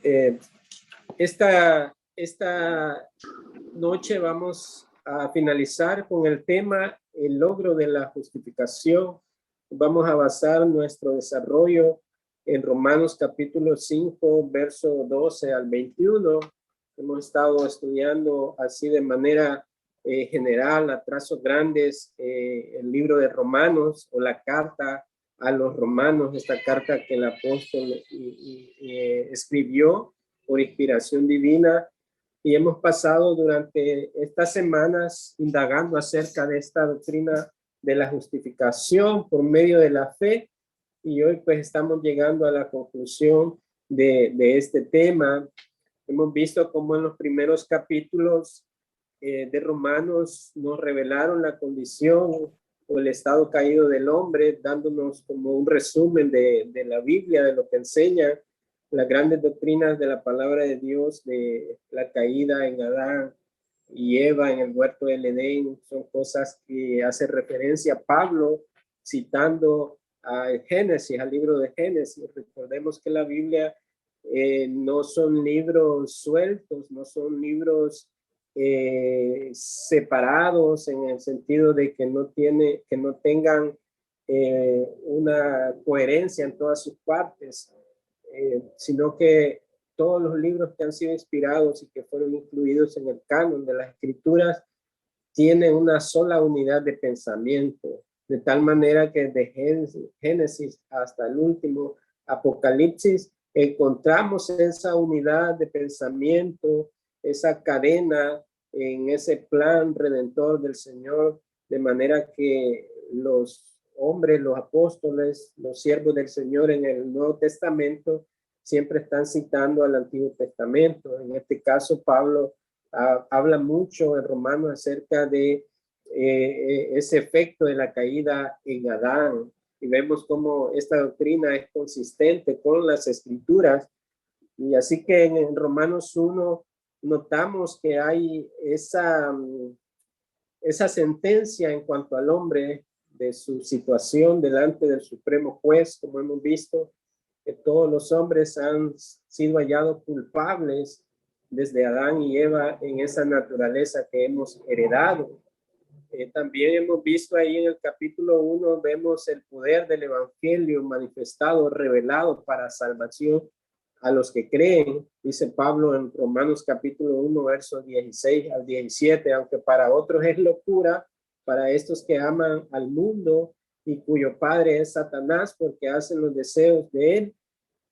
Eh, esta noche vamos a finalizar con el tema el logro de la justificación. Vamos a basar nuestro desarrollo en Romanos capítulo 5, verso 12 al 21. Hemos estado estudiando así de manera general, a trazos grandes, el libro de Romanos o la carta a los romanos, esta carta que el apóstol escribió por inspiración divina, y hemos pasado durante estas semanas indagando acerca de esta doctrina de la justificación por medio de la fe, y hoy pues estamos llegando a la conclusión de este tema. Hemos visto cómo en los primeros capítulos de Romanos nos revelaron la condición o el estado caído del hombre, dándonos como un resumen de la Biblia, de lo que enseña las grandes doctrinas de la palabra de Dios, de la caída en Adán y Eva en el huerto del Edén. Son cosas que hace referencia a Pablo citando a Génesis, al libro de Génesis. Recordemos que la Biblia no son libros sueltos, no son libros separados en el sentido de que no tengan una coherencia en todas sus partes, sino que todos los libros que han sido inspirados y que fueron incluidos en el canon de las escrituras tienen una sola unidad de pensamiento, de tal manera que de Génesis hasta el último Apocalipsis encontramos esa unidad de pensamiento, esa cadena en ese plan redentor del Señor, de manera que los hombres, los apóstoles, los siervos del Señor en el Nuevo Testamento siempre están citando al Antiguo Testamento. En este caso, Pablo habla mucho en Romanos acerca de ese efecto de la caída en Adán, y vemos cómo esta doctrina es consistente con las escrituras. Y así que en Romanos 1 notamos que hay esa sentencia en cuanto al hombre, de su situación delante del supremo juez, como hemos visto, que todos los hombres han sido hallados culpables desde Adán y Eva en esa naturaleza que hemos heredado. También hemos visto ahí en el capítulo 1, vemos el poder del evangelio manifestado, revelado para salvación a los que creen, dice Pablo en Romanos capítulo 1, versos 16 al 17, aunque para otros es locura, para estos que aman al mundo y cuyo padre es Satanás porque hacen los deseos de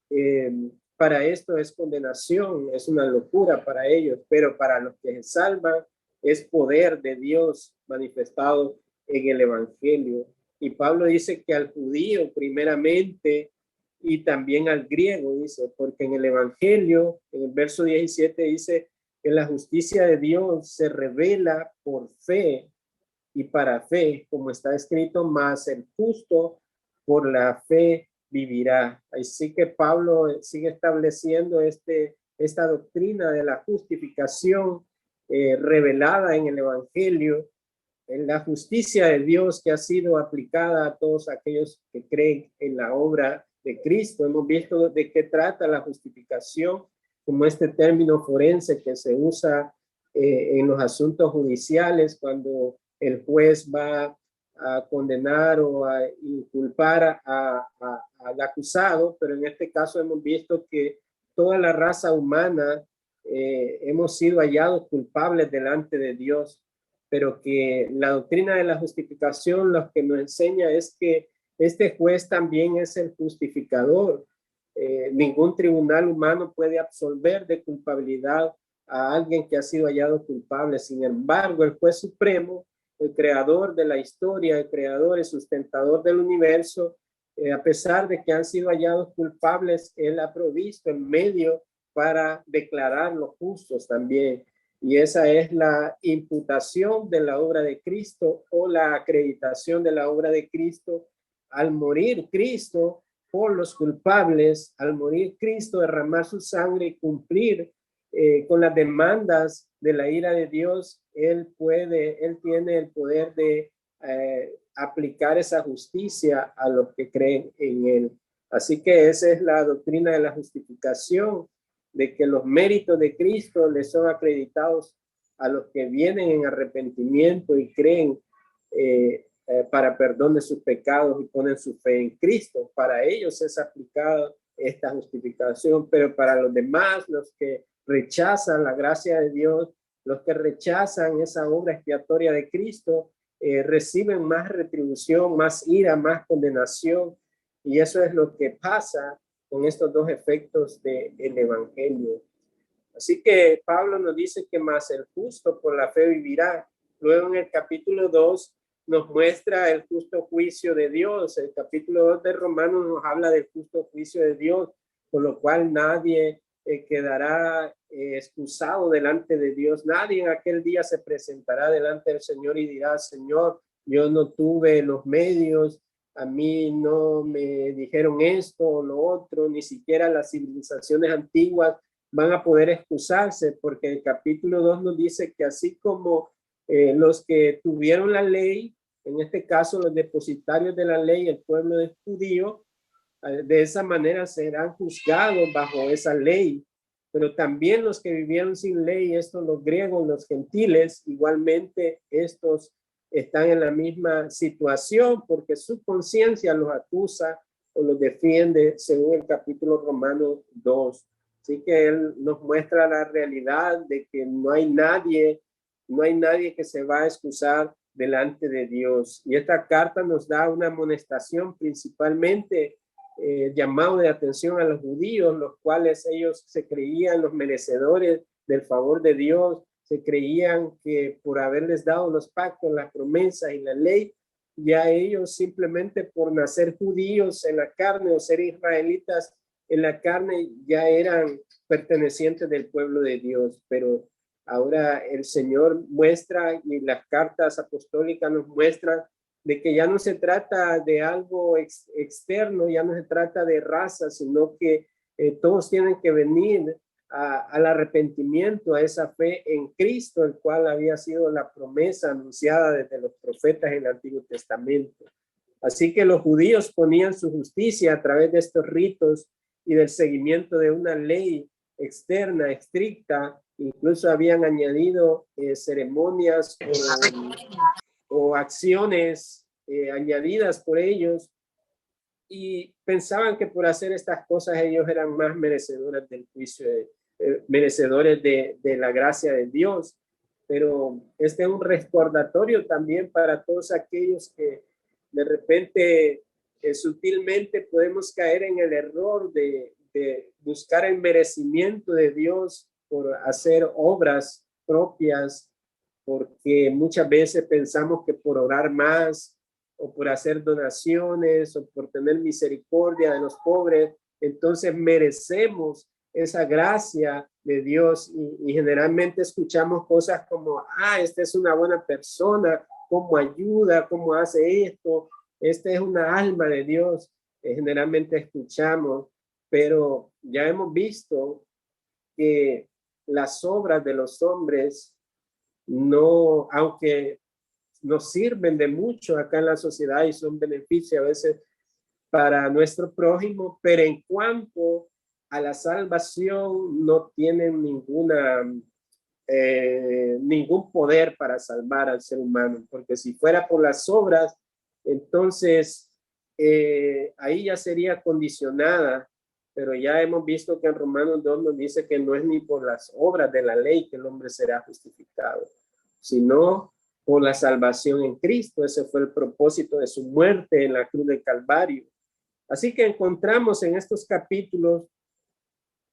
él, para esto es condenación, es una locura para ellos, pero para los que se salvan es poder de Dios manifestado en el evangelio. Y Pablo dice que al judío primeramente y también al griego, dice, porque en el evangelio, en el verso 17 dice que la justicia de Dios se revela por fe y para fe, como está escrito, más el justo por la fe vivirá. Así que Pablo sigue estableciendo esta doctrina de la justificación revelada en el evangelio, en la justicia de Dios que ha sido aplicada a todos aquellos que creen en la obra de Cristo. Hemos visto de qué trata la justificación, como este término forense que se usa en los asuntos judiciales cuando el juez va a condenar o a inculpar al acusado, pero en este caso hemos visto que toda la raza humana hemos sido hallados culpables delante de Dios, pero que la doctrina de la justificación lo que nos enseña es que este juez también es el justificador. Ningún tribunal humano puede absolver de culpabilidad a alguien que ha sido hallado culpable. Sin embargo, el juez supremo, el creador de la historia, el creador y sustentador del universo, a pesar de que han sido hallados culpables, él ha provisto el medio para declararlos justos también. Y esa es la imputación de la obra de Cristo o la acreditación de la obra de Cristo. Al morir Cristo por los culpables, al morir Cristo, derramar su sangre y cumplir con las demandas de la ira de Dios, él tiene el poder de aplicar esa justicia a los que creen en él. Así que esa es la doctrina de la justificación, de que los méritos de Cristo les son acreditados a los que vienen en arrepentimiento y creen para perdón de sus pecados y ponen su fe en Cristo. Para ellos es aplicada esta justificación, pero para los demás, los que rechazan la gracia de Dios, los que rechazan esa obra expiatoria de Cristo, reciben más retribución, más ira, más condenación, y eso es lo que pasa con estos dos efectos del evangelio. Así que Pablo nos dice que más el justo por la fe vivirá. Luego en el capítulo 2 nos muestra el justo juicio de Dios. El capítulo 2 de Romanos nos habla del justo juicio de Dios, por lo cual nadie quedará excusado delante de Dios. Nadie en aquel día se presentará delante del Señor y dirá, Señor, yo no tuve los medios, a mí no me dijeron esto o lo otro, ni siquiera las civilizaciones antiguas van a poder excusarse, porque el capítulo 2 nos dice que así como los que tuvieron la ley, en este caso los depositarios de la ley, el pueblo de judío, de esa manera serán juzgados bajo esa ley, pero también los que vivieron sin ley, estos los griegos, los gentiles, igualmente estos están en la misma situación porque su conciencia los acusa o los defiende según el capítulo Romanos 2. Así que él nos muestra la realidad de que no hay nadie que se va a excusar delante de Dios. Y esta carta nos da una amonestación principalmente llamado de atención a los judíos, los cuales ellos se creían los merecedores del favor de Dios, se creían que por haberles dado los pactos, las promesas y la ley, ya ellos simplemente por nacer judíos en la carne o ser israelitas en la carne ya eran pertenecientes del pueblo de Dios. Pero ahora el Señor muestra y las cartas apostólicas nos muestran de que ya no se trata de algo externo, ya no se trata de raza, sino que todos tienen que venir al arrepentimiento, a esa fe en Cristo, el cual había sido la promesa anunciada desde los profetas en el Antiguo Testamento. Así que los judíos ponían su justicia a través de estos ritos y del seguimiento de una ley externa, estricta. Incluso habían añadido ceremonias o acciones añadidas por ellos, y pensaban que por hacer estas cosas ellos eran más merecedores del juicio, merecedores de la gracia de Dios. Pero este es un recordatorio también para todos aquellos que de repente sutilmente podemos caer en el error de buscar el merecimiento de Dios por hacer obras propias, porque muchas veces pensamos que por orar más o por hacer donaciones o por tener misericordia de los pobres, entonces merecemos esa gracia de Dios, y generalmente escuchamos cosas como, esta es una buena persona, cómo ayuda, cómo hace esto, esta es una alma de Dios, generalmente escuchamos, pero ya hemos visto que las obras de los hombres no, aunque nos sirven de mucho acá en la sociedad y son beneficios a veces para nuestro prójimo, pero en cuanto a la salvación no tienen ningún poder para salvar al ser humano, porque si fuera por las obras, entonces ahí ya sería condicionada, pero ya hemos visto que en Romanos 2 nos dice que no es ni por las obras de la ley que el hombre será justificado, sino por la salvación en Cristo. Ese fue el propósito de su muerte en la cruz del Calvario. Así que encontramos en estos capítulos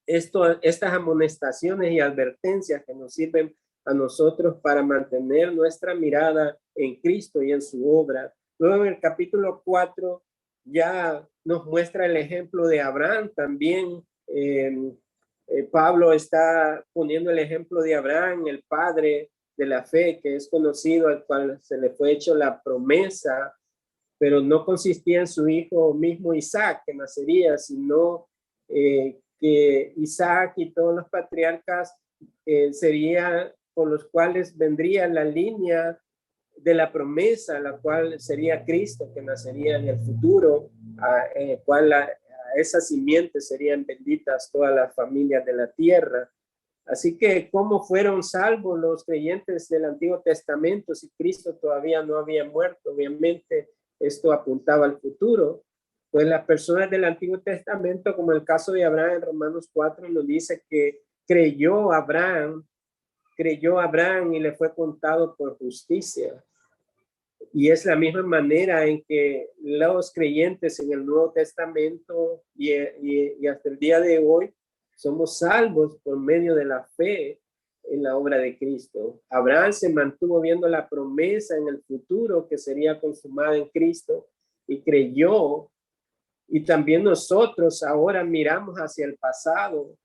estas amonestaciones y advertencias que nos sirven a nosotros para mantener nuestra mirada en Cristo y en su obra. Luego en el capítulo 4 ya nos muestra el ejemplo de Abraham también. Pablo está poniendo el ejemplo de Abraham, el padre de la fe, que es conocido, al cual se le fue hecho la promesa, pero no consistía en su hijo mismo Isaac, que nacería, sino que Isaac y todos los patriarcas serían por los cuales vendría la línea de la promesa, la cual sería Cristo, que nacería en el futuro, en el cual esas simientes serían benditas todas las familias de la tierra. Así que, ¿cómo fueron salvos los creyentes del Antiguo Testamento si Cristo todavía no había muerto? Obviamente, esto apuntaba al futuro. Pues las personas del Antiguo Testamento, como el caso de Abraham en Romanos 4, nos dice que creyó Abraham y le fue contado por justicia. Y es la misma manera en que los creyentes en el Nuevo Testamento y hasta el día de hoy somos salvos por medio de la fe en la obra de Cristo. Abraham se mantuvo viendo la promesa en el futuro que sería consumada en Cristo y creyó. Y también nosotros ahora miramos hacia el pasado,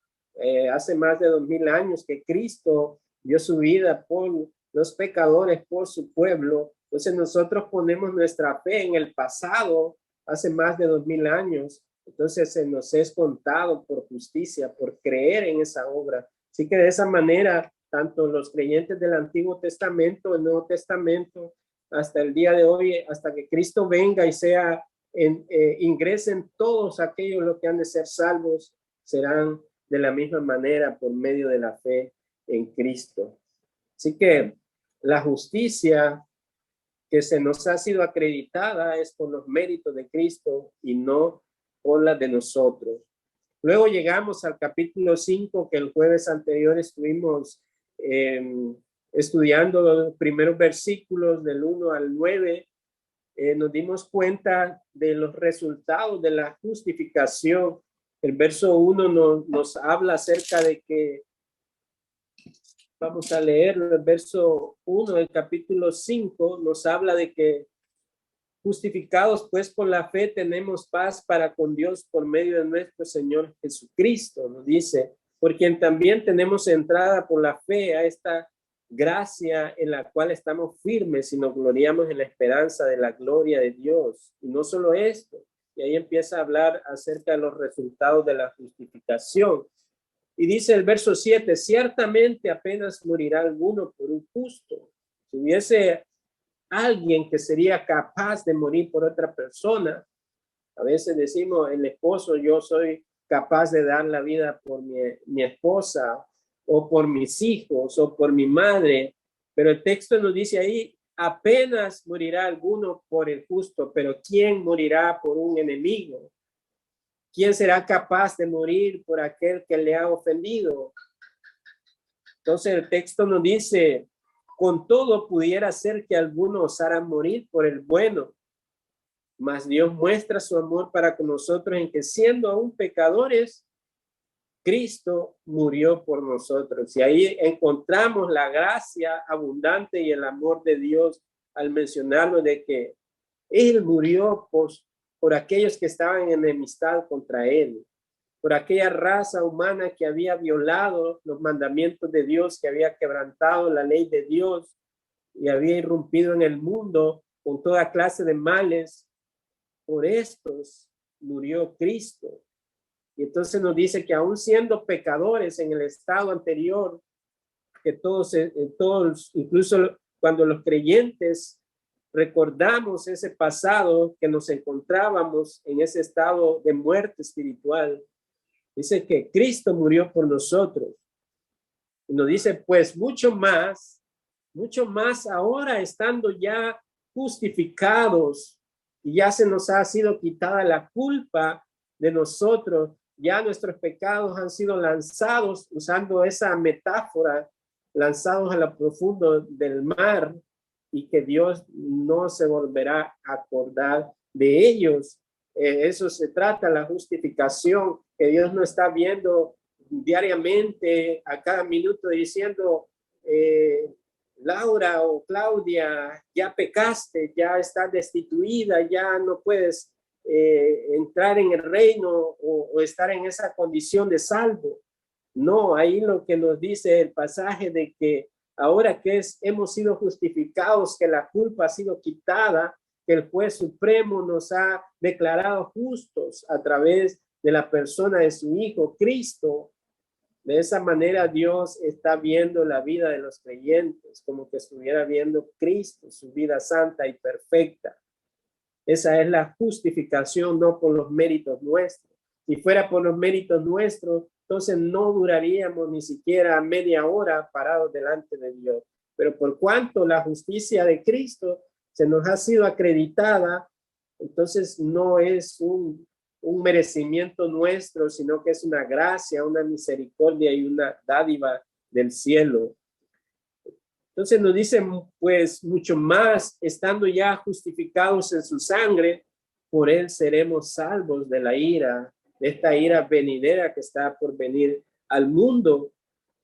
hace más de 2000 años que Cristo dio su vida por los pecadores, por su pueblo. Entonces nosotros ponemos nuestra fe en el pasado, hace más de 2000 años. Entonces se nos es contado por justicia, por creer en esa obra. Así que de esa manera, tanto los creyentes del Antiguo Testamento, el Nuevo Testamento, hasta el día de hoy, hasta que Cristo venga y sea ingresen todos aquellos los que han de ser salvos, serán de la misma manera por medio de la fe en Cristo. Así que la justicia que se nos ha sido acreditada es por los méritos de Cristo y no por la de nosotros. Luego llegamos al capítulo 5, que el jueves anterior estuvimos estudiando los primeros versículos del 1 al 9. Nos dimos cuenta de los resultados de la justificación. El verso 1 nos habla acerca de que, vamos a leer el verso 1 del capítulo 5, nos habla de que justificados pues por la fe tenemos paz para con Dios por medio de nuestro Señor Jesucristo, nos dice, por quien también tenemos entrada por la fe a esta gracia en la cual estamos firmes y nos gloriamos en la esperanza de la gloria de Dios. Y no solo esto, y ahí empieza a hablar acerca de los resultados de la justificación. Y dice el verso 7, ciertamente apenas morirá alguno por un justo. Si hubiese alguien que sería capaz de morir por otra persona, a veces decimos, el esposo, yo soy capaz de dar la vida por mi esposa, o por mis hijos, o por mi madre, pero el texto nos dice ahí, apenas morirá alguno por el justo, pero ¿quién morirá por un enemigo? ¿Quién será capaz de morir por aquel que le ha ofendido? Entonces el texto nos dice, con todo pudiera ser que algunos osaran morir por el bueno, mas Dios muestra su amor para con nosotros en que siendo aún pecadores, Cristo murió por nosotros. Y ahí encontramos la gracia abundante y el amor de Dios al mencionarlo de que Él murió por aquellos que estaban en enemistad contra Él, por aquella raza humana que había violado los mandamientos de Dios, que había quebrantado la ley de Dios y había irrumpido en el mundo con toda clase de males. Por estos murió Cristo. Y entonces nos dice que aún siendo pecadores en el estado anterior, que todos, incluso cuando los creyentes recordamos ese pasado que nos encontrábamos en ese estado de muerte espiritual, dice que Cristo murió por nosotros. Y nos dice, pues mucho más ahora estando ya justificados y ya se nos ha sido quitada la culpa de nosotros, ya nuestros pecados han sido lanzados, usando esa metáfora, lanzados a lo profundo del mar, y que Dios no se volverá a acordar de ellos. Eso se trata, la justificación, que Dios no está viendo diariamente, a cada minuto, diciendo, Laura o Claudia, ya pecaste, ya estás destituida, ya no puedes entrar en el reino o estar en esa condición de salvo. No, ahí lo que nos dice el pasaje de que ahora que hemos sido justificados, que la culpa ha sido quitada, que el juez supremo nos ha declarado justos a través de la persona de su Hijo, Cristo. De esa manera Dios está viendo la vida de los creyentes como que estuviera viendo Cristo, su vida santa y perfecta. Esa es la justificación, no por los méritos nuestros. Si fuera por los méritos nuestros, entonces no duraríamos ni siquiera media hora parados delante de Dios. Pero por cuanto la justicia de Cristo se nos ha sido acreditada, entonces no es un merecimiento nuestro, sino que es una gracia, una misericordia y una dádiva del cielo. Entonces nos dice, pues mucho más, estando ya justificados en su sangre, por él seremos salvos de la ira, de esta ira venidera que está por venir al mundo.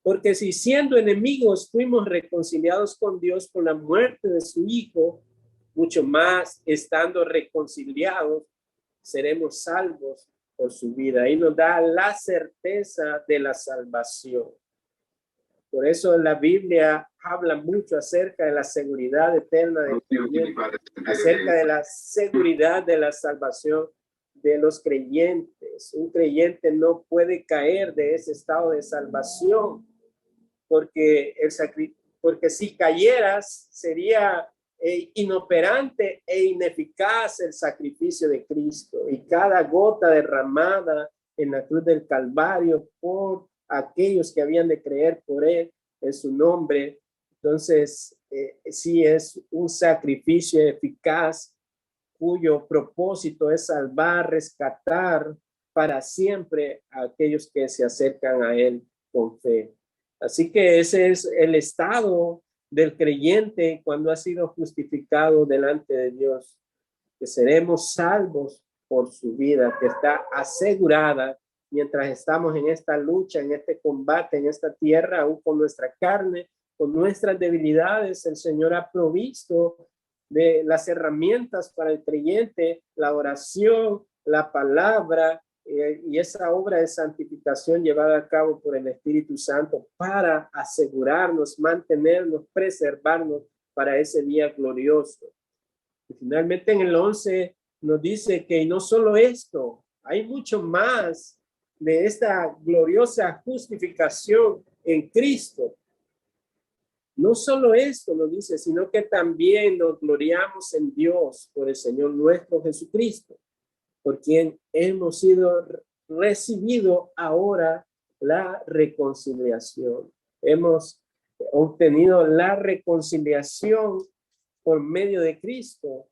Porque si siendo enemigos fuimos reconciliados con Dios por la muerte de su Hijo, mucho más estando reconciliados, seremos salvos por su vida. Y nos da la certeza de la salvación. Por eso la Biblia habla mucho acerca de la seguridad eterna del creyente, acerca de la seguridad de la salvación de los creyentes. Un creyente no puede caer de ese estado de salvación, porque si cayeras sería inoperante e ineficaz el sacrificio de Cristo, y cada gota derramada en la cruz del Calvario por aquellos que habían de creer por él en su nombre. Entonces, sí es un sacrificio eficaz cuyo propósito es salvar, rescatar para siempre a aquellos que se acercan a él con fe. Así que ese es el estado del creyente cuando ha sido justificado delante de Dios, que seremos salvos por su vida, que está asegurada mientras estamos en esta lucha, en este combate, en esta tierra, aún con nuestra carne, con nuestras debilidades. El Señor ha provisto de las herramientas para el creyente, la oración, la palabra, y esa obra de santificación llevada a cabo por el Espíritu Santo para asegurarnos, mantenernos, preservarnos para ese día glorioso. Y finalmente en el 11 nos dice que no solo esto, hay mucho más de esta gloriosa justificación en Cristo. No solo esto nos dice, sino que también nos gloriamos en Dios por el Señor nuestro Jesucristo, por quien hemos sido recibido ahora la reconciliación. Hemos obtenido la reconciliación por medio de Cristo.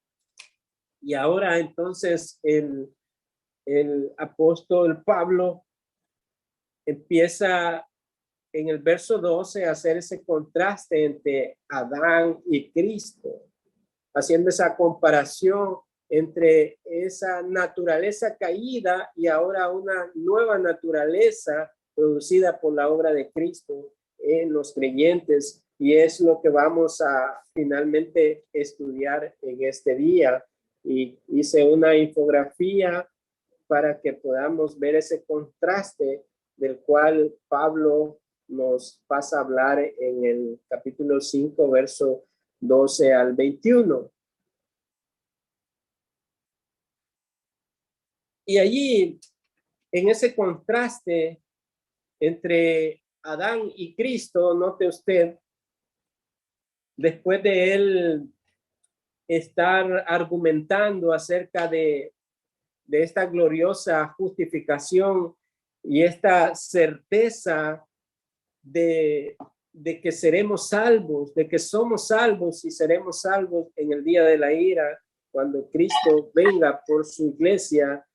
Y ahora entonces el apóstol Pablo empieza en el verso 12 a hacer ese contraste entre Adán y Cristo, haciendo esa comparación entre esa naturaleza caída y ahora una nueva naturaleza producida por la obra de Cristo en los creyentes. Y es lo que vamos a finalmente estudiar en este día. Y hice una infografía para que podamos ver ese contraste del cual Pablo nos pasa a hablar en el capítulo 5, verso 12 al 21. Y allí, en ese contraste entre Adán y Cristo, note usted, después de él estar argumentando acerca de esta gloriosa justificación y esta certeza de que seremos salvos, de que somos salvos y seremos salvos en el día de la ira, cuando Cristo venga por su iglesia.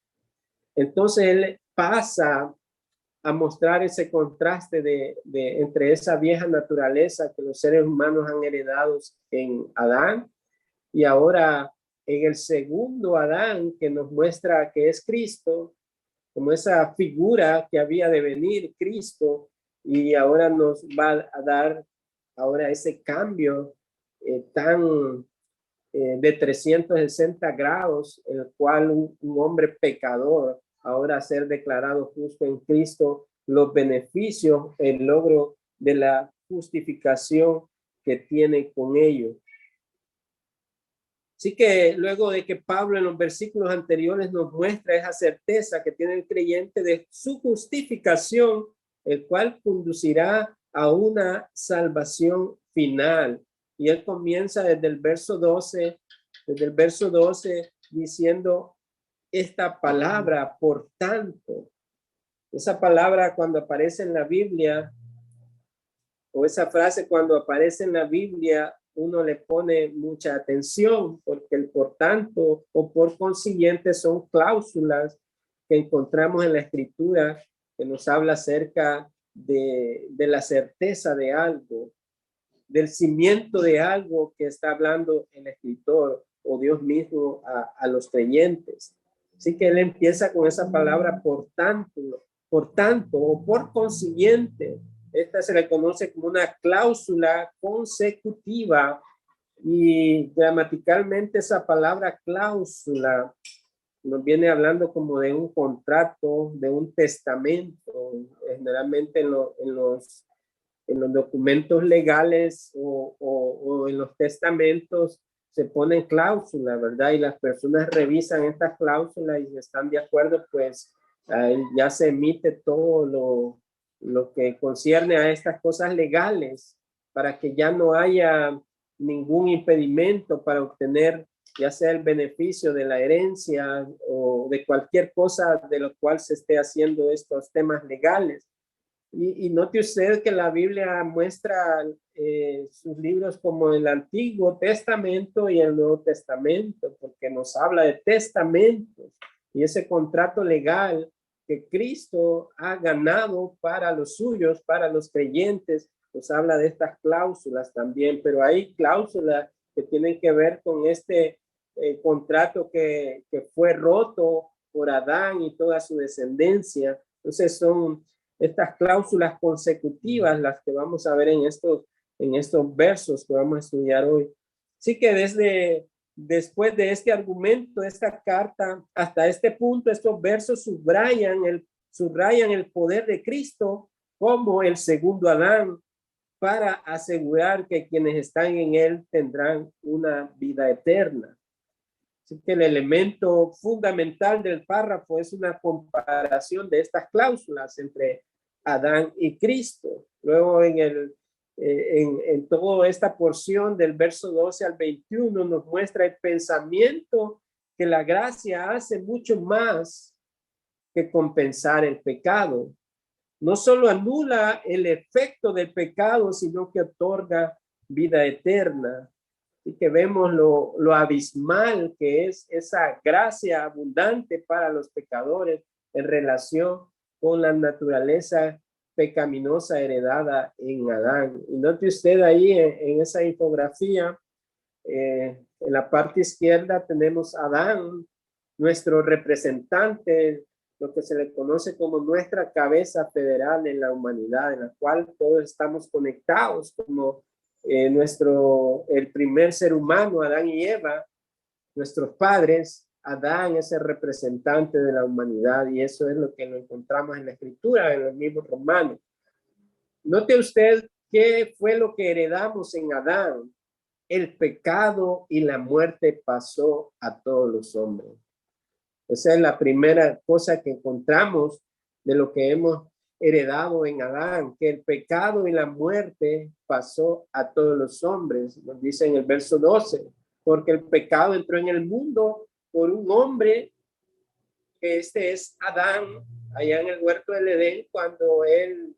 Entonces él pasa a mostrar ese contraste entre esa vieja naturaleza que los seres humanos han heredado en Adán, y ahora en el segundo Adán, que nos muestra que es Cristo, como esa figura que había de venir Cristo, y ahora nos va a dar ahora ese cambio de 360 grados, en el cual un hombre pecador ahora ser declarado justo en Cristo, los beneficios, el logro de la justificación que tiene con ello. Así que luego de que Pablo en los versículos anteriores nos muestra esa certeza que tiene el creyente de su justificación, el cual conducirá a una salvación final. Y él comienza desde el verso 12 diciendo, esta palabra, por tanto. Esa palabra cuando aparece en la Biblia, o esa frase cuando aparece en la Biblia, uno le pone mucha atención, porque el por tanto o por consiguiente son cláusulas que encontramos en la Escritura que nos habla acerca de la certeza de algo, del cimiento de algo que está hablando el escritor o Dios mismo a los creyentes. Así que él empieza con esa palabra por tanto o por consiguiente. Esta se le conoce como una cláusula consecutiva, y gramaticalmente esa palabra cláusula nos viene hablando como de un contrato, de un testamento. Generalmente en los documentos legales o en los testamentos se ponen cláusulas, ¿verdad? Y las personas revisan estas cláusulas y si están de acuerdo, pues ya se emite todo lo que concierne a estas cosas legales para que ya no haya ningún impedimento para obtener ya sea el beneficio de la herencia o de cualquier cosa de lo cual se esté haciendo estos temas legales. Y note usted que la Biblia muestra sus libros como el Antiguo Testamento y el Nuevo Testamento, porque nos habla de testamentos y ese contrato legal que Cristo ha ganado para los suyos, para los creyentes. Nos habla de estas cláusulas también, pero hay cláusulas que tienen que ver con este contrato que fue roto por Adán y toda su descendencia. Entonces son estas cláusulas consecutivas las que vamos a ver en estos versos que vamos a estudiar hoy. Así que después de este argumento, esta carta, hasta este punto, estos versos subrayan el poder de Cristo como el segundo Adán para asegurar que quienes están en él tendrán una vida eterna. Así que el elemento fundamental del párrafo es una comparación de estas cláusulas entre Adán y Cristo. Luego en toda esta porción del verso 12 al 21 nos muestra el pensamiento que la gracia hace mucho más que compensar el pecado. No solo anula el efecto del pecado, sino que otorga vida eterna. Y que vemos lo abismal que es esa gracia abundante para los pecadores en relación con la naturaleza pecaminosa heredada en Adán. Y note usted ahí en esa infografía, en la parte izquierda tenemos a Adán, nuestro representante, lo que se le conoce como nuestra cabeza federal en la humanidad, en la cual todos estamos conectados como el primer ser humano, Adán y Eva, nuestros padres. Adán es el representante de la humanidad y eso es lo que lo encontramos en la escritura, en los libros romanos. Note usted qué fue lo que heredamos en Adán. El pecado y la muerte pasó a todos los hombres. Esa es la primera cosa que encontramos de lo que hemos heredado en Adán, que el pecado y la muerte pasó a todos los hombres. Nos dice en el verso 12, porque el pecado entró en el mundo por un hombre, que este es Adán, allá en el huerto del Edén, cuando él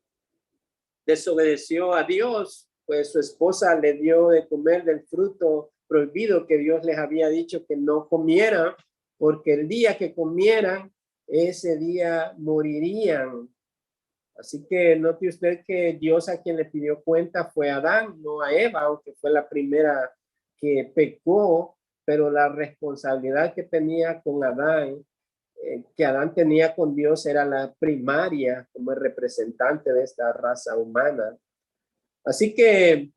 desobedeció a Dios, pues su esposa le dio de comer del fruto prohibido que Dios les había dicho que no comieran, porque el día que comieran, ese día morirían. Así que note usted que Dios a quien le pidió cuenta fue a Adán, no a Eva, aunque fue la primera que pecó, pero la responsabilidad que tenía con Adán, que Adán tenía con Dios, era la primaria como el representante de esta raza humana. Así que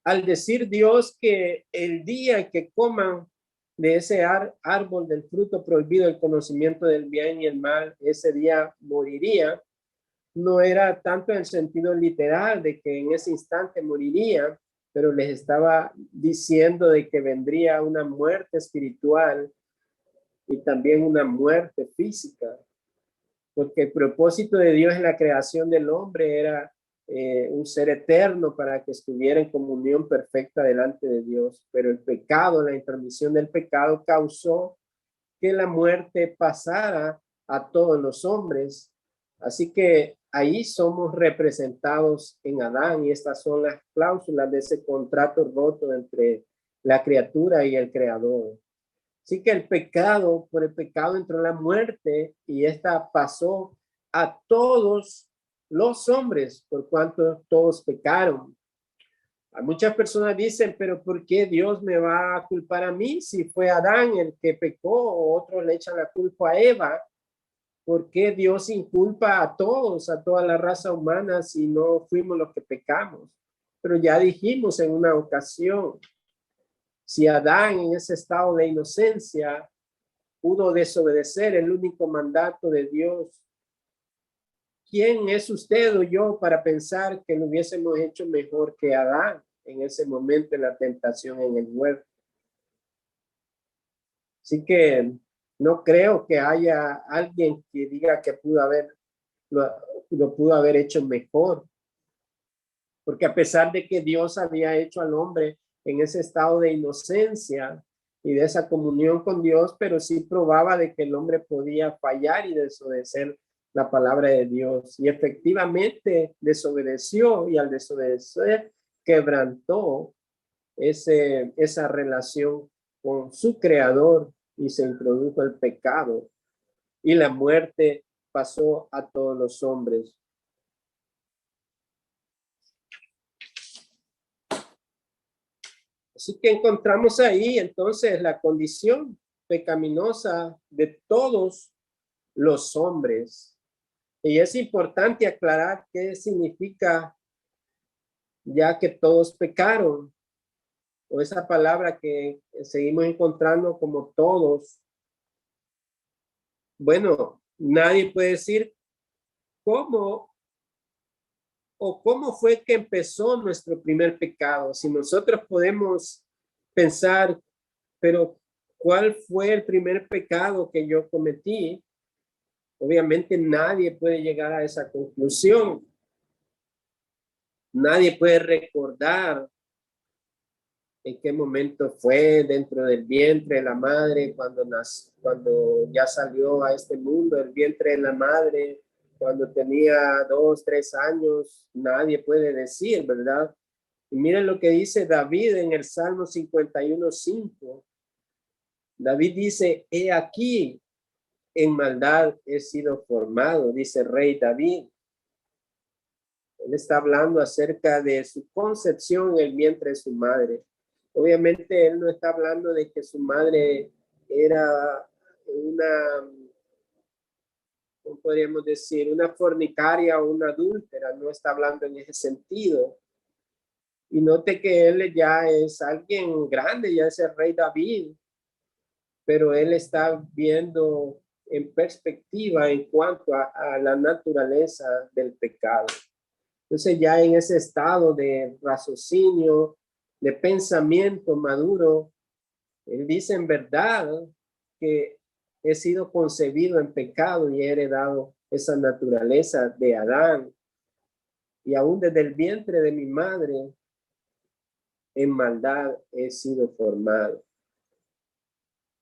al decir Dios que el día que coman de ese árbol del fruto prohibido, el conocimiento del bien y el mal, ese día moriría, no era tanto en el sentido literal de que en ese instante moriría, pero les estaba diciendo de que vendría una muerte espiritual y también una muerte física, porque el propósito de Dios en la creación del hombre era un ser eterno para que estuviera en comunión perfecta delante de Dios, pero el pecado, la intromisión del pecado causó que la muerte pasara a todos los hombres. Así que ahí somos representados en Adán y estas son las cláusulas de ese contrato roto entre la criatura y el creador. Así que el pecado, por el pecado entró la muerte y esta pasó a todos los hombres por cuanto todos pecaron. Muchas personas dicen, pero ¿por qué Dios me va a culpar a mí si fue Adán el que pecó? O otros le echan la culpa a Eva. ¿Por qué Dios inculpa a todos, a toda la raza humana si no fuimos los que pecamos? Pero ya dijimos en una ocasión, si Adán en ese estado de inocencia pudo desobedecer el único mandato de Dios, ¿quién es usted o yo para pensar que lo hubiésemos hecho mejor que Adán en ese momento de la tentación en el huerto? Así que no creo que haya alguien que diga que lo pudo haber hecho mejor. Porque a pesar de que Dios había hecho al hombre en ese estado de inocencia y de esa comunión con Dios, pero sí probaba de que el hombre podía fallar y desobedecer la palabra de Dios. Y efectivamente desobedeció y al desobedecer quebrantó esa relación con su creador y se introdujo el pecado y la muerte pasó a todos los hombres. Así que encontramos ahí entonces la condición pecaminosa de todos los hombres. Y es importante aclarar qué significa ya que todos pecaron, o esa palabra que seguimos encontrando como todos. Bueno, nadie puede decir cómo o cómo fue que empezó nuestro primer pecado. Si nosotros podemos pensar, pero ¿cuál fue el primer pecado que yo cometí? Obviamente nadie puede llegar a esa conclusión. Nadie puede recordar en qué momento fue dentro del vientre de la madre, cuando ya salió a este mundo, el vientre de la madre, cuando tenía 2, 3 años, nadie puede decir, ¿verdad? Y miren lo que dice David en el Salmo 51:5. David dice, he aquí, en maldad he sido formado, dice el rey David. Él está hablando acerca de su concepción en el vientre de su madre. Obviamente él no está hablando de que su madre era una, ¿cómo podríamos decir? Una fornicaria o una adúltera. No está hablando en ese sentido. Y note que él ya es alguien grande, ya es el rey David, pero él está viendo en perspectiva en cuanto a la naturaleza del pecado. Entonces ya en ese estado de raciocinio, de pensamiento maduro, él dice en verdad que he sido concebido en pecado y he heredado esa naturaleza de Adán. Y aún desde el vientre de mi madre, en maldad he sido formado.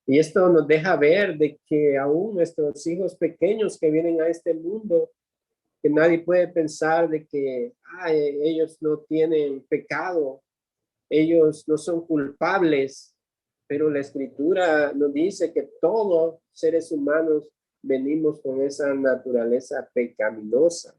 Y esto nos deja ver de que aún nuestros hijos pequeños que vienen a este mundo, que nadie puede pensar de que ellos no tienen pecado, ellos no son culpables, pero la escritura nos dice que todos seres humanos venimos con esa naturaleza pecaminosa.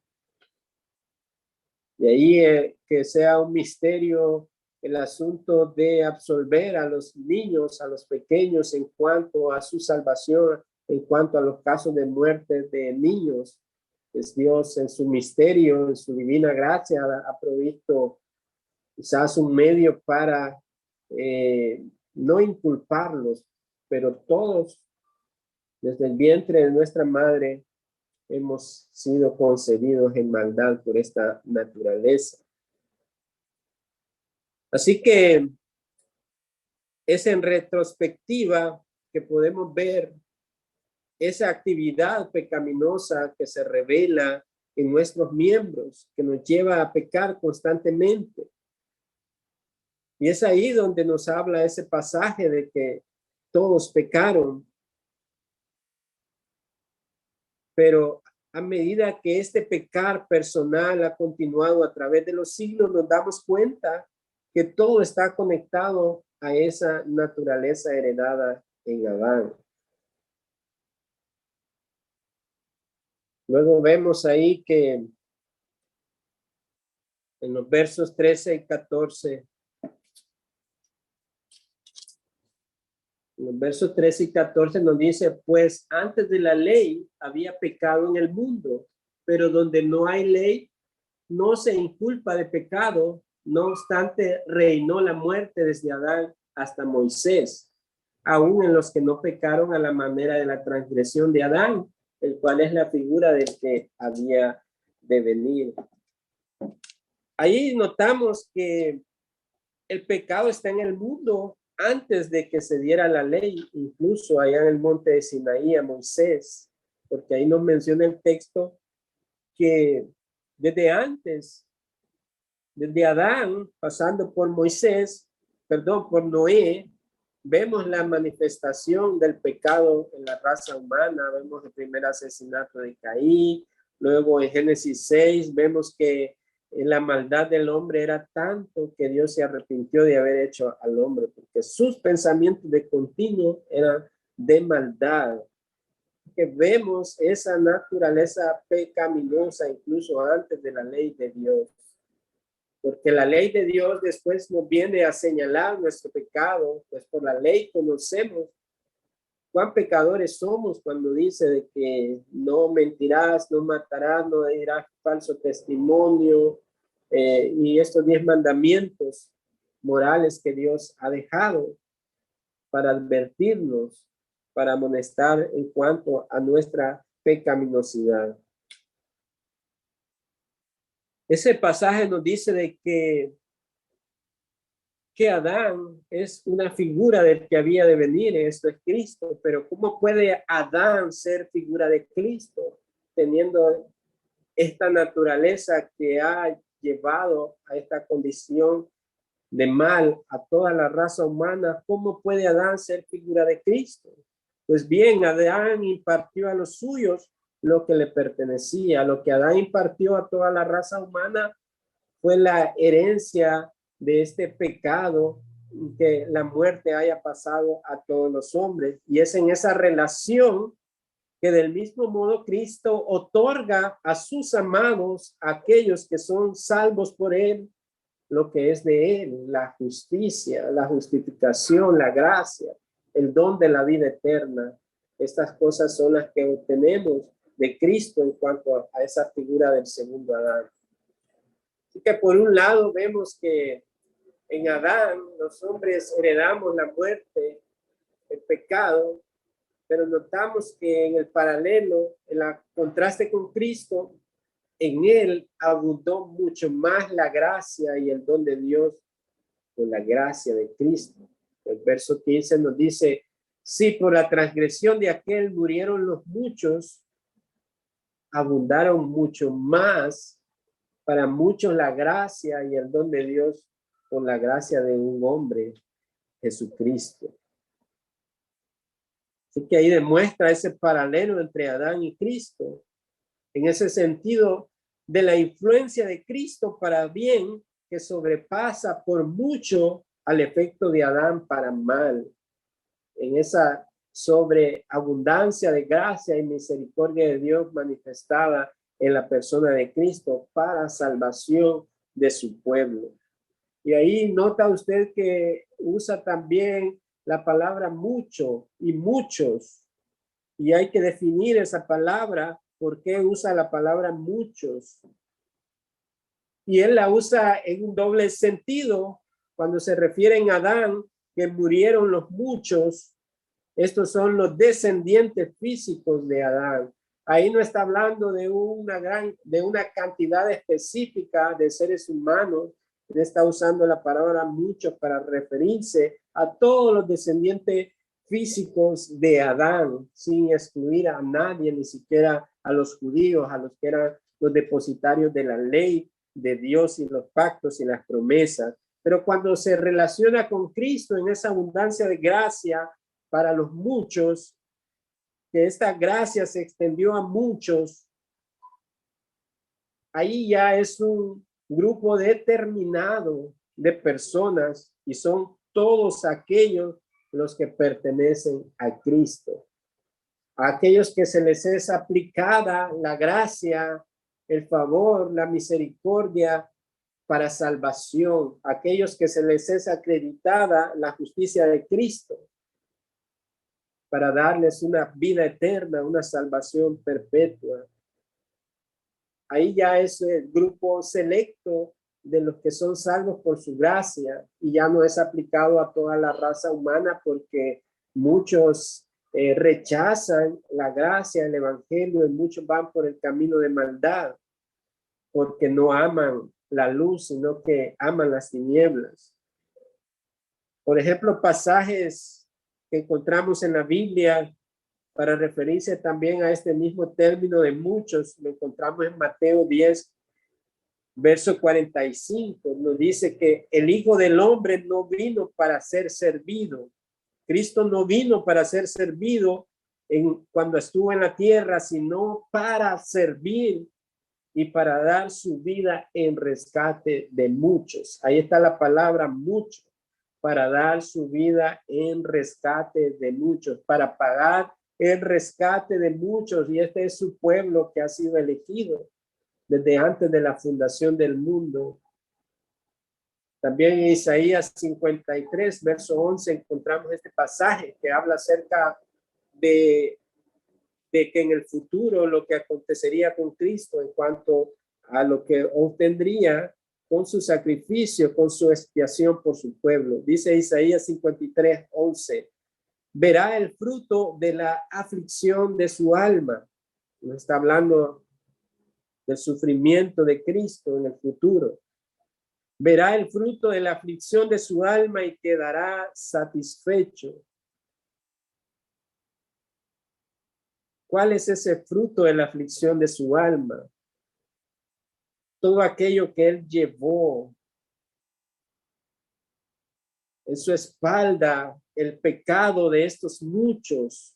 De ahí que sea un misterio el asunto de absolver a los niños, a los pequeños en cuanto a su salvación, en cuanto a los casos de muerte de niños. Es Dios en su misterio, en su divina gracia, ha provisto quizás un medio para no inculparlos, pero todos desde el vientre de nuestra madre hemos sido concebidos en maldad por esta naturaleza. Así que es en retrospectiva que podemos ver esa actividad pecaminosa que se revela en nuestros miembros, que nos lleva a pecar constantemente. Y es ahí donde nos habla ese pasaje de que todos pecaron pero a medida que este pecar personal ha continuado a través de los siglos, nos damos cuenta que todo está conectado a esa naturaleza heredada en Adán. Luego vemos ahí que en los versos 13 y 14, en los versos 13 y 14 nos dice, pues antes de la ley había pecado en el mundo, pero donde no hay ley, no se inculpa de pecado. No obstante, reinó la muerte desde Adán hasta Moisés, aún en los que no pecaron a la manera de la transgresión de Adán, el cual es la figura del que había de venir. Ahí notamos que el pecado está en el mundo antes de que se diera la ley, incluso allá en el monte de Sinaí a Moisés, porque ahí nos menciona el texto que desde antes, desde Adán, pasando por Moisés, por Noé, vemos la manifestación del pecado en la raza humana. Vemos el primer asesinato de Caín. Luego en Génesis 6 vemos que la maldad del hombre era tanto que Dios se arrepintió de haber hecho al hombre, porque sus pensamientos de continuo eran de maldad. Que vemos esa naturaleza pecaminosa incluso antes de la ley de Dios. Porque la ley de Dios después nos viene a señalar nuestro pecado, pues por la ley conocemos cuán pecadores somos cuando dice de que no mentirás, no matarás, no dirás falso testimonio, y estos 10 mandamientos morales que Dios ha dejado para advertirnos, para amonestar en cuanto a nuestra pecaminosidad. Ese pasaje nos dice de que Adán es una figura del que había de venir, esto es Cristo, pero ¿cómo puede Adán ser figura de Cristo teniendo esta naturaleza que ha llevado a esta condición de mal a toda la raza humana? ¿Cómo puede Adán ser figura de Cristo? Pues bien, Adán impartió a los suyos lo que le pertenecía. Lo que Adán impartió a toda la raza humana fue la herencia de este pecado, que la muerte haya pasado a todos los hombres. Y es en esa relación que del mismo modo Cristo otorga a sus amados, a aquellos que son salvos por él, lo que es de él, la justicia, la justificación, la gracia, el don de la vida eterna. Estas cosas son las que obtenemos de Cristo en cuanto a esa figura del segundo Adán. Así que por un lado vemos que en Adán los hombres heredamos la muerte, el pecado, pero notamos que en el paralelo, en el contraste con Cristo, en él abundó mucho más la gracia y el don de Dios por la gracia de Cristo. El verso 15 nos dice, si por la transgresión de aquel murieron los muchos, abundaron mucho más para muchos la gracia y el don de Dios por la gracia de un hombre, Jesucristo. Así que ahí demuestra ese paralelo entre Adán y Cristo, en ese sentido de la influencia de Cristo para bien que sobrepasa por mucho al efecto de Adán para mal, en esa sobreabundancia de gracia y misericordia de Dios manifestada en la persona de Cristo para salvación de su pueblo. Y ahí nota usted que usa también la palabra mucho y muchos, y hay que definir esa palabra. ¿Por qué usa la palabra muchos? Y él la usa en un doble sentido cuando se refiere a Adán, que murieron los muchos. Estos son los descendientes físicos de Adán. Ahí no está hablando de una cantidad específica de seres humanos. Él está usando la palabra muchos para referirse a todos los descendientes físicos de Adán, sin excluir a nadie, ni siquiera a los judíos, a los que eran los depositarios de la ley de Dios y los pactos y las promesas. Pero cuando se relaciona con Cristo en esa abundancia de gracia para los muchos, que esta gracia se extendió a muchos, ahí ya es un grupo determinado de personas y son todos aquellos los que pertenecen a Cristo. A aquellos que se les es aplicada la gracia, el favor, la misericordia para salvación. Aquellos que se les es acreditada la justicia de Cristo para darles una vida eterna, una salvación perpetua. Ahí ya es el grupo selecto de los que son salvos por su gracia y ya no es aplicado a toda la raza humana porque muchos rechazan la gracia, el evangelio, y muchos van por el camino de maldad porque no aman la luz, sino que aman las tinieblas. Por ejemplo, pasajes que encontramos en la Biblia para referirse también a este mismo término de muchos, lo encontramos en Mateo 10, verso 45, nos dice que el Hijo del Hombre no vino para ser servido. Cristo no vino para ser servido cuando estuvo en la tierra, sino para servir y para dar su vida en rescate de muchos. Ahí está la palabra mucho, para dar su vida en rescate de muchos, para pagar el rescate de muchos, y este es su pueblo que ha sido elegido desde antes de la fundación del mundo. También en Isaías 53, verso 11, encontramos este pasaje que habla acerca de que en el futuro lo que acontecería con Cristo en cuanto a lo que obtendría con su sacrificio, con su expiación por su pueblo. Dice Isaías 53, 11, verá el fruto de la aflicción de su alma. Nos está hablando del sufrimiento de Cristo en el futuro. Verá el fruto de la aflicción de su alma y quedará satisfecho. ¿Cuál es ese fruto de la aflicción de su alma? Todo aquello que él llevó en su espalda, el pecado de estos muchos.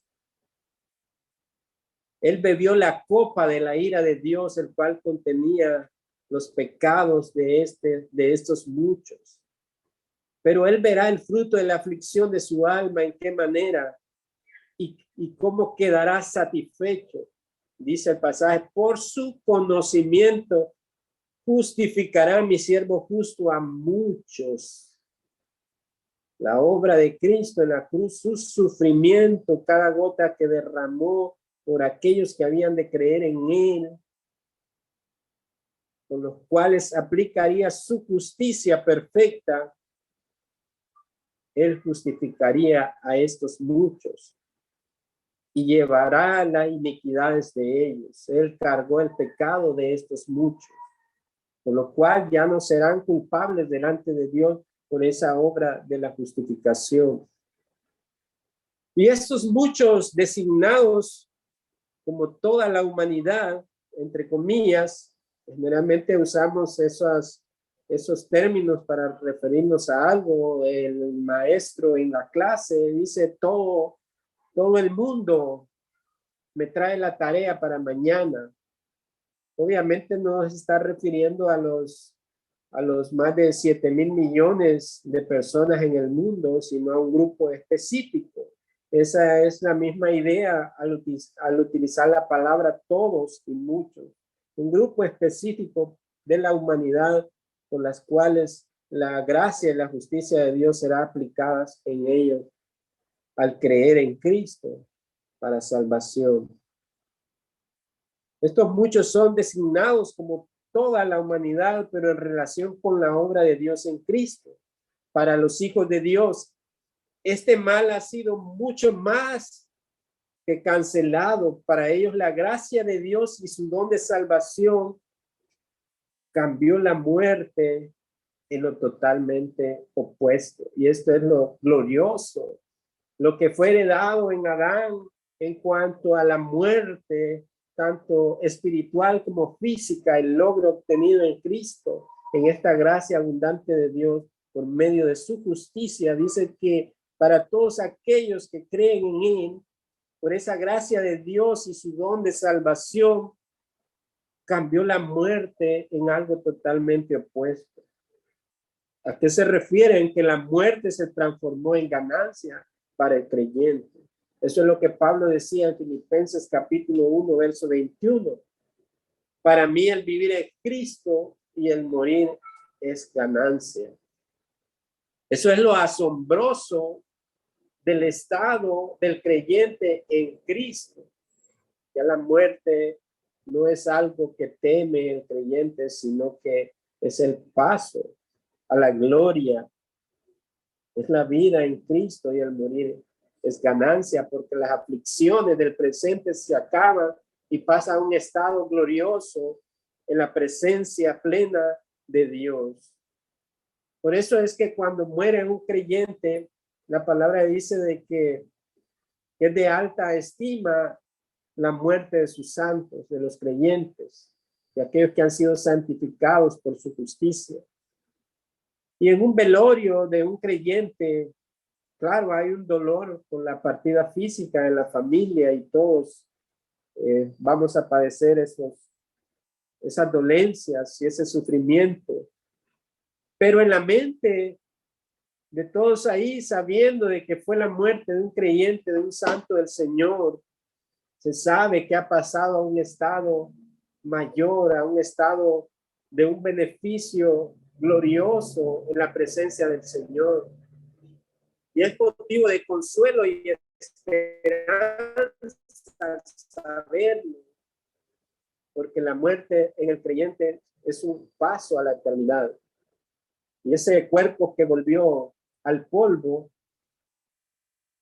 Él bebió la copa de la ira de Dios, el cual contenía los pecados de estos muchos. Pero él verá el fruto de la aflicción de su alma, en qué manera y cómo quedará satisfecho. Dice el pasaje, por su conocimiento justificará mi siervo justo a muchos. La obra de Cristo en la cruz, su sufrimiento, cada gota que derramó por aquellos que habían de creer en él, con los cuales aplicaría su justicia perfecta, él justificaría a estos muchos y llevará las iniquidades de ellos. Él cargó el pecado de estos muchos, con lo cual ya no serán culpables delante de Dios por esa obra de la justificación. Y estos muchos designados, como toda la humanidad, entre comillas, generalmente usamos esos términos para referirnos a algo. El maestro en la clase dice todo el mundo me trae la tarea para mañana. Obviamente no se está refiriendo a los más de 7,000 millones de personas en el mundo, sino a un grupo específico. Esa es la misma idea al utilizar la palabra todos y muchos. Un grupo específico de la humanidad con las cuales la gracia y la justicia de Dios será aplicadas en ellos al creer en Cristo para salvación. Estos muchos son designados como toda la humanidad, pero en relación con la obra de Dios en Cristo. Para los hijos de Dios, este mal ha sido mucho más que cancelado. Para ellos la gracia de Dios y su don de salvación cambió la muerte en lo totalmente opuesto. Y esto es lo glorioso. Lo que fue heredado en Adán en cuanto a la muerte, tanto espiritual como física, el logro obtenido en Cristo, en esta gracia abundante de Dios por medio de su justicia, dice que para todos aquellos que creen en él, por esa gracia de Dios y su don de salvación, cambió la muerte en algo totalmente opuesto. ¿A qué se refieren? Que la muerte se transformó en ganancia para el creyente. Eso es lo que Pablo decía en Filipenses capítulo 1, verso 21. Para mí el vivir es Cristo y el morir es ganancia. Eso es lo asombroso del estado del creyente en Cristo. Ya la muerte no es algo que teme el creyente, sino que es el paso a la gloria. Es la vida en Cristo y el morir es ganancia, porque las aflicciones del presente se acaban y pasa a un estado glorioso en la presencia plena de Dios. Por eso es que cuando muere un creyente, la palabra dice de que es de alta estima la muerte de sus santos, de los creyentes, de aquellos que han sido santificados por su justicia. Y en un velorio de un creyente, claro, hay un dolor con la partida física de la familia y todos vamos a padecer esas dolencias y ese sufrimiento. Pero en la mente de todos ahí, sabiendo de que fue la muerte de un creyente, de un santo del Señor, se sabe que ha pasado a un estado mayor, a un estado de un beneficio glorioso en la presencia del Señor. Y es motivo de consuelo y esperanza saberlo, porque la muerte en el creyente es un paso a la eternidad. Y ese cuerpo que volvió al polvo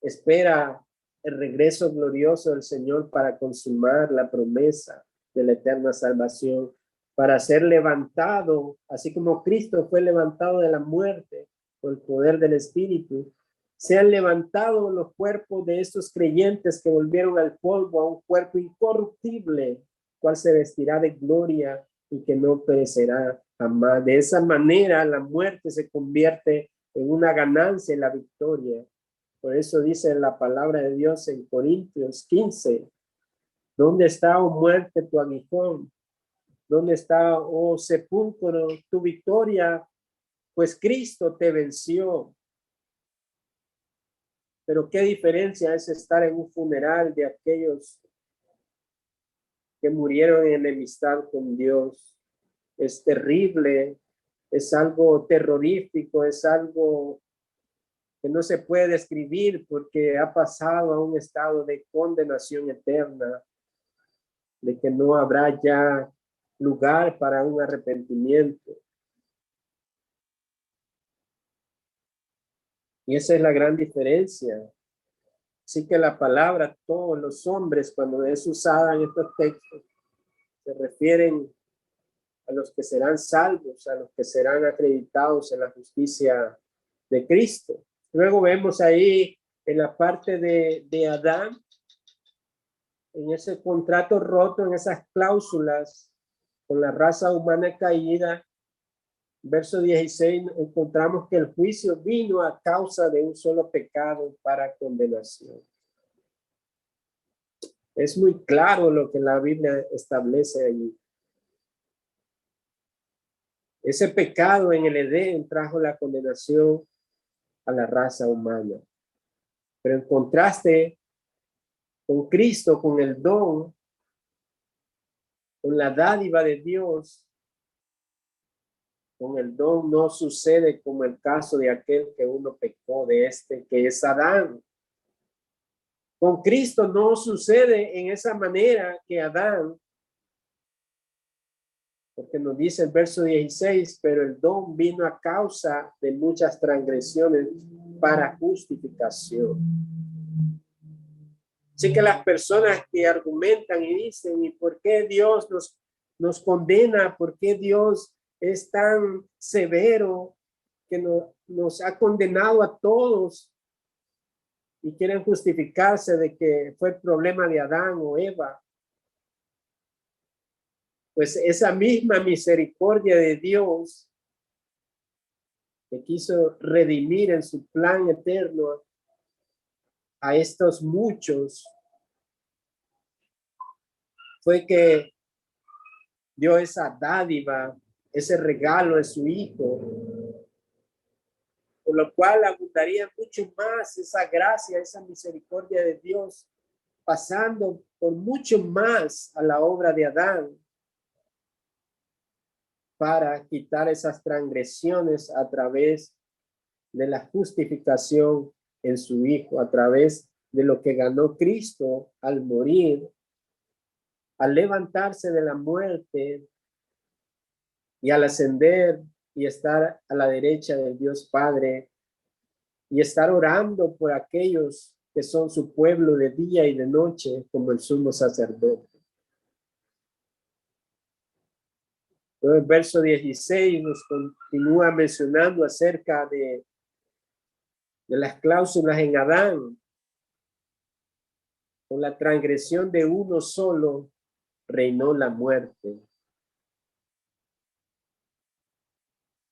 espera el regreso glorioso del Señor para consumar la promesa de la eterna salvación, para ser levantado, así como Cristo fue levantado de la muerte por el poder del Espíritu. Sean levantados los cuerpos de estos creyentes que volvieron al polvo a un cuerpo incorruptible, cual se vestirá de gloria y que no perecerá jamás. De esa manera la muerte se convierte en una ganancia en la victoria. Por eso dice la palabra de Dios en Corintios 15, ¿dónde está, oh muerte, tu aguijón? ¿Dónde está, oh sepulcro, tu victoria? Pues Cristo te venció. Pero qué diferencia es estar en un funeral de aquellos que murieron en enemistad con Dios. Es terrible, es algo terrorífico, es algo que no se puede describir porque ha pasado a un estado de condenación eterna, de que no habrá ya lugar para un arrepentimiento. Y esa es la gran diferencia. Así que la palabra todos los hombres, cuando es usada en estos textos, se refieren a los que serán salvos, a los que serán acreditados en la justicia de Cristo. Luego vemos ahí en la parte de Adán, en ese contrato roto, en esas cláusulas con la raza humana caída, verso 16, encontramos que el juicio vino a causa de un solo pecado para condenación. Es muy claro lo que la Biblia establece allí. Ese pecado en el Edén trajo la condenación a la raza humana. Pero en contraste con Cristo, con el don, con la dádiva de Dios, con el don no sucede como el caso de aquel que uno pecó, de este que es Adán. Con Cristo no sucede en esa manera que Adán, porque nos dice el verso 16, pero el don vino a causa de muchas transgresiones para justificación. Así que las personas que argumentan y dicen, ¿y por qué Dios nos condena? ¿Por qué Dios es tan severo que nos ha condenado a todos? Y quieren justificarse de que fue el problema de Adán o Eva. Pues esa misma misericordia de Dios que quiso redimir en su plan eterno a estos muchos, fue que dio esa dádiva, ese regalo de su Hijo, por lo cual abundaría mucho más esa gracia, esa misericordia de Dios, pasando por mucho más a la obra de Adán para quitar esas transgresiones a través de la justificación en su Hijo, a través de lo que ganó Cristo al morir, al levantarse de la muerte y al ascender y estar a la derecha del Dios Padre y estar orando por aquellos que son su pueblo de día y de noche, como el sumo sacerdote. Luego el verso 16 nos continúa mencionando acerca de las cláusulas en Adán. Con la transgresión de uno solo reinó la muerte.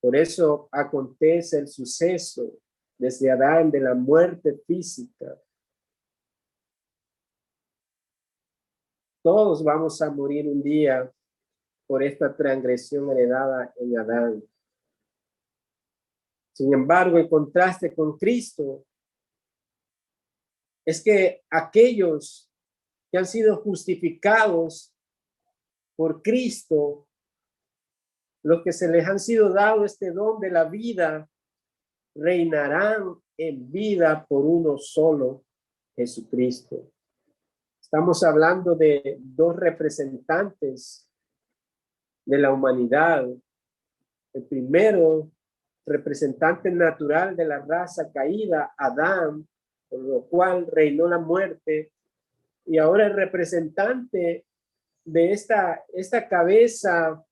Por eso acontece el suceso desde Adán de la muerte física. Todos vamos a morir un día por esta transgresión heredada en Adán. Sin embargo, el contraste con Cristo es que aquellos que han sido justificados por Cristo, los que se les han sido dado este don de la vida, reinarán en vida por uno solo, Jesucristo. Estamos hablando de dos representantes de la humanidad. El primero, representante natural de la raza caída, Adán, por lo cual reinó la muerte, y ahora el representante de esta cabeza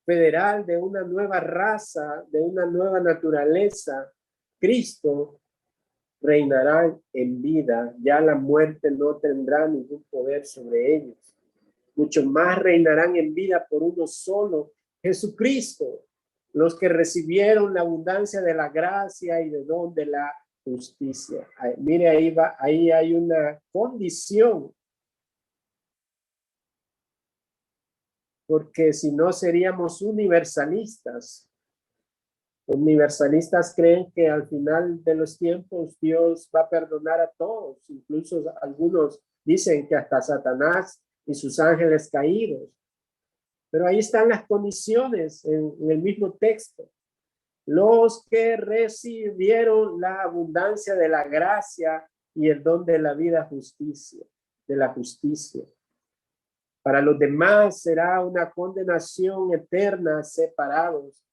federal de una nueva raza, de una nueva naturaleza, Cristo, reinará en vida. Ya la muerte no tendrá ningún poder sobre ellos. Mucho más reinarán en vida por uno solo, Jesucristo, los que recibieron la abundancia de la gracia y de don de la justicia. Mire, ahí hay una condición, porque si no seríamos universalistas. Universalistas creen que al final de los tiempos Dios va a perdonar a todos, incluso algunos dicen que hasta Satanás y sus ángeles caídos. Pero ahí están las condiciones en el mismo texto. Los que recibieron la abundancia de la gracia y el don de la vida justicia, de la justicia. Para los demás será una condenación eterna, separados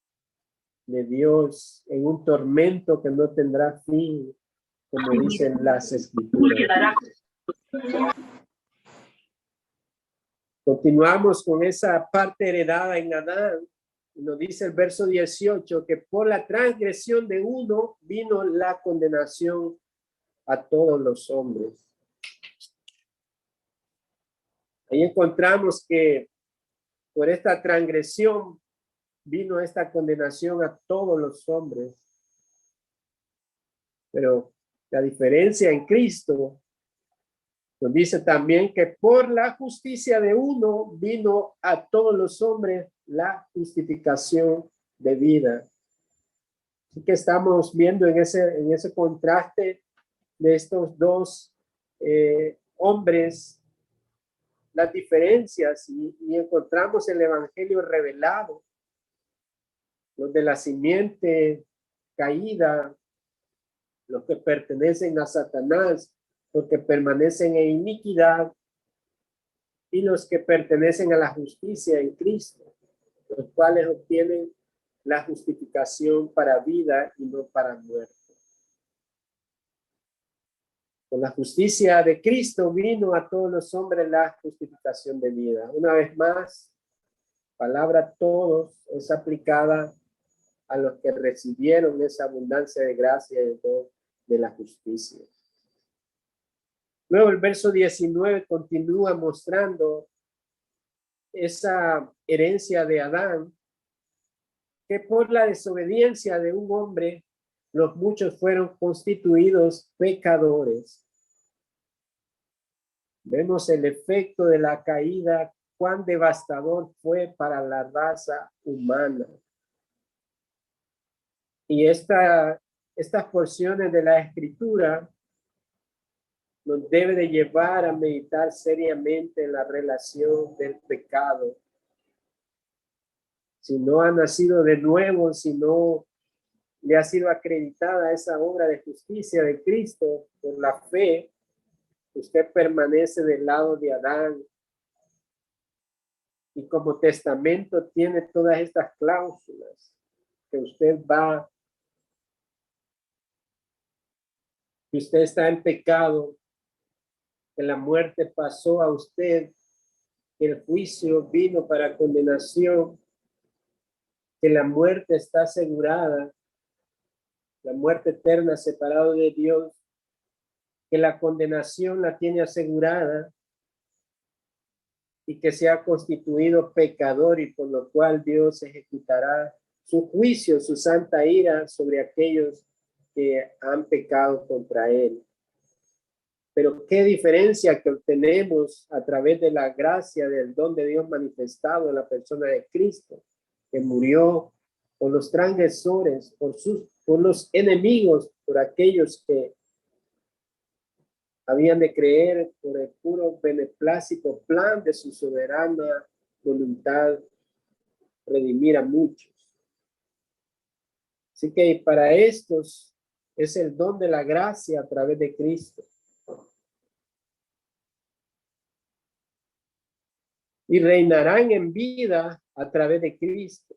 de Dios en un tormento que no tendrá fin, como dicen las escrituras. Continuamos con esa parte heredada en Adán. Nos dice el verso 18 que por la transgresión de uno vino la condenación a todos los hombres. Ahí encontramos que por esta transgresión vino esta condenación a todos los hombres. Pero la diferencia en Cristo nos dice también que por la justicia de uno vino a todos los hombres la justificación de vida. Así que estamos viendo en ese contraste de estos dos hombres las diferencias y encontramos el evangelio revelado, los de la simiente caída, los que pertenecen a Satanás, los que permanecen en iniquidad y los que pertenecen a la justicia en Cristo, los cuales obtienen la justificación para vida y no para muerte. Con la justicia de Cristo vino a todos los hombres la justificación de vida. Una vez más, palabra todos es aplicada a los que recibieron esa abundancia de gracia y de la justicia. Luego el verso 19 continúa mostrando esa herencia de Adán, que por la desobediencia de un hombre, los muchos fueron constituidos pecadores. Vemos el efecto de la caída, cuán devastador fue para la raza humana. Y estas porciones de la Escritura nos debe de llevar a meditar seriamente en la relación del pecado. Si no ha nacido de nuevo, si no le ha sido acreditada esa obra de justicia de Cristo por la fe, usted permanece del lado de Adán. Y como testamento tiene todas estas cláusulas que usted que usted está en pecado, que la muerte pasó a usted, que el juicio vino para condenación, que la muerte está asegurada, la muerte eterna separado de Dios, que la condenación la tiene asegurada y que se ha constituido pecador y por lo cual Dios ejecutará su juicio, su santa ira sobre aquellos que han pecado contra él. Pero qué diferencia que obtenemos a través de la gracia del don de Dios manifestado en la persona de Cristo, que murió por los transgresores, por los enemigos, por aquellos que habían de creer por el puro beneplácito plan de su soberana voluntad redimir a muchos. Así que para estos es el don de la gracia a través de Cristo. Y reinarán en vida a través de Cristo.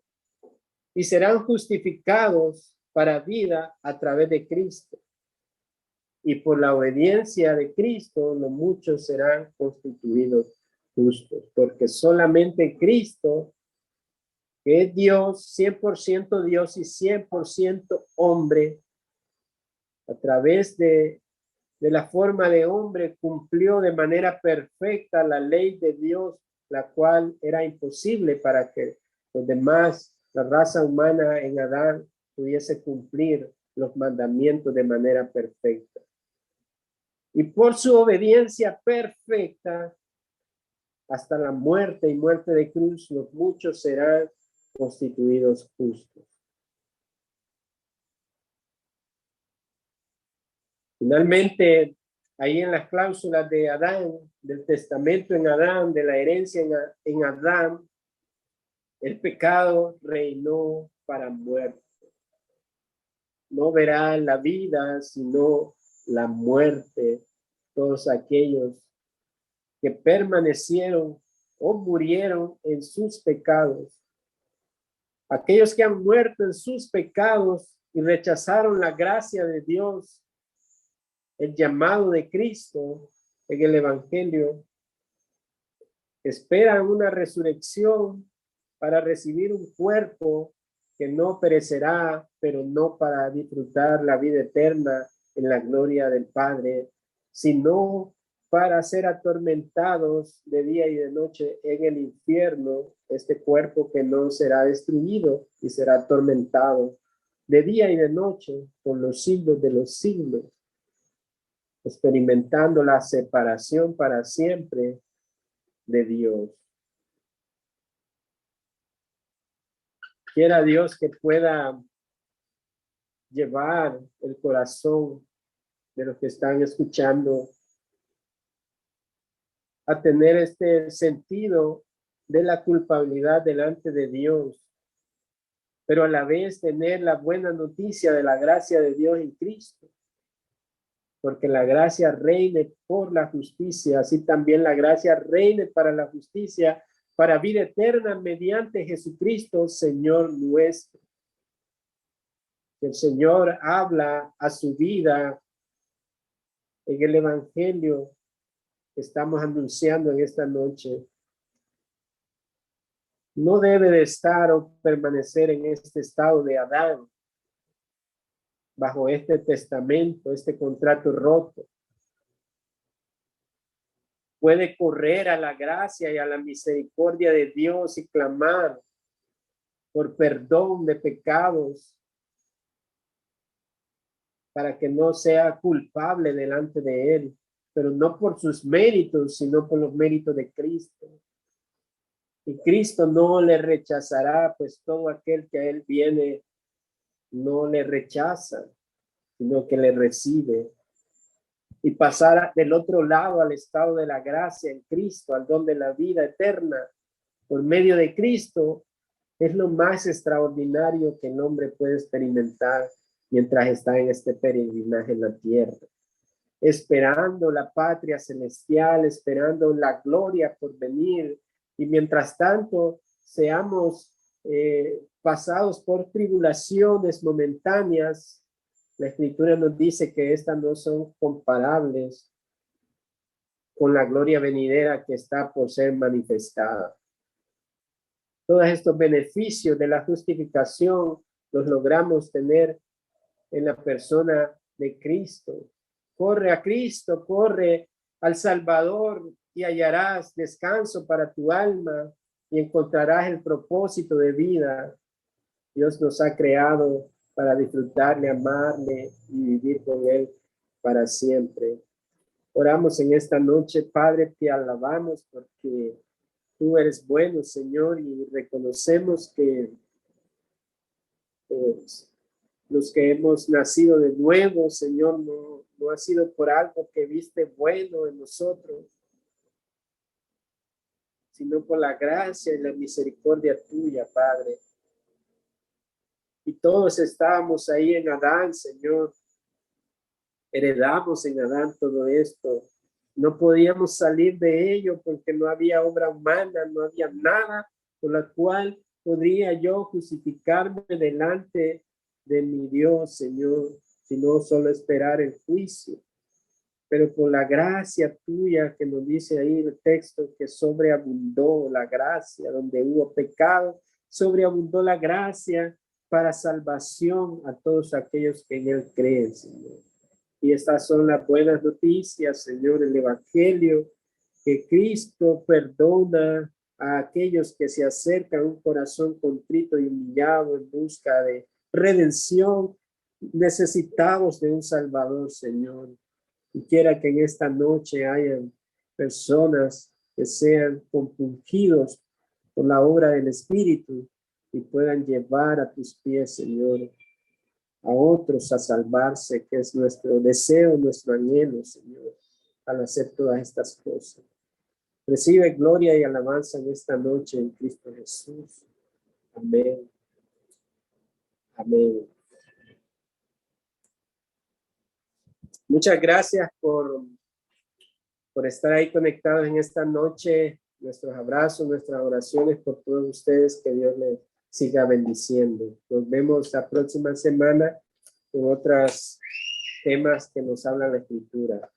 Y serán justificados para vida a través de Cristo. Y por la obediencia de Cristo, los muchos serán constituidos justos, porque solamente Cristo, que es Dios, 100% Dios y 100% hombre, a través de la forma de hombre, cumplió de manera perfecta la ley de Dios, la cual era imposible para que los demás, la raza humana en Adán, pudiese cumplir los mandamientos de manera perfecta. Y por su obediencia perfecta, hasta la muerte y muerte de cruz, los muchos serán constituidos justos. Finalmente, ahí en las cláusulas de Adán, del testamento en Adán, de la herencia en Adán, el pecado reinó para muerte. No verá la vida, sino la muerte. Todos aquellos que permanecieron o murieron en sus pecados. Aquellos que han muerto en sus pecados y rechazaron la gracia de Dios, el llamado de Cristo en el Evangelio, esperan una resurrección para recibir un cuerpo que no perecerá, pero no para disfrutar la vida eterna en la gloria del Padre, sino para ser atormentados de día y de noche en el infierno, este cuerpo que no será destruido y será atormentado de día y de noche por los siglos de los siglos, experimentando la separación para siempre de Dios. Quiera Dios que pueda llevar el corazón de los que están escuchando a tener este sentido de la culpabilidad delante de Dios, pero a la vez tener la buena noticia de la gracia de Dios en Cristo, porque la gracia reine por la justicia, así también la gracia reine para la justicia, para vida eterna mediante Jesucristo, Señor nuestro. El Señor habla a su vida en el Evangelio que estamos anunciando en esta noche. No debe de estar o permanecer en este estado de Adán, bajo este testamento, este contrato roto. Puede correr a la gracia y a la misericordia de Dios y clamar por perdón de pecados para que no sea culpable delante de Él. pero no por sus méritos, sino por los méritos de Cristo. Y Cristo no le rechazará, pues todo aquel que a él viene no le rechaza, sino que le recibe. Y pasar del otro lado al estado de la gracia en Cristo, al don de la vida eterna, por medio de Cristo, es lo más extraordinario que el hombre puede experimentar mientras está en este peregrinaje en la tierra, esperando la patria celestial, esperando la gloria por venir, y mientras tanto seamos pasados por tribulaciones momentáneas. La Escritura nos dice que estas no son comparables con la gloria venidera que está por ser manifestada. Todos estos beneficios de la justificación los logramos tener en la persona de Cristo. Corre a Cristo, corre al Salvador y hallarás descanso para tu alma y encontrarás el propósito de vida. Dios nos ha creado para disfrutarle, amarle y vivir con él para siempre. Oramos en esta noche, Padre, te alabamos porque tú eres bueno, Señor, y reconocemos que los que hemos nacido de nuevo, Señor, no ha sido por algo que viste bueno en nosotros, sino por la gracia y la misericordia tuya, Padre. Y todos estábamos ahí en Adán, Señor. Heredamos en Adán todo esto. No podíamos salir de ello porque no había obra humana, no había nada por la cual podría yo justificarme delante de mi Dios, Señor, sino solo esperar el juicio. Pero por la gracia tuya que nos dice ahí el texto que sobreabundó la gracia, donde hubo pecado, sobreabundó la gracia para salvación a todos aquellos que en él creen, Señor. Y estas son las buenas noticias, Señor, el Evangelio, que Cristo perdona a aquellos que se acercan a un corazón contrito y humillado en busca de redención, necesitados de un Salvador, Señor. Y quiera que en esta noche hayan personas que sean compungidos por la obra del Espíritu y puedan llevar a tus pies, Señor, a otros a salvarse, que es nuestro deseo, nuestro anhelo, Señor, al hacer todas estas cosas. Recibe gloria y alabanza en esta noche en Cristo Jesús. Amén. Amén. Muchas gracias por estar ahí conectados en esta noche. Nuestros abrazos, nuestras oraciones por todos ustedes. Que Dios les siga bendiciendo. Nos vemos la próxima semana con otros temas que nos habla la Escritura.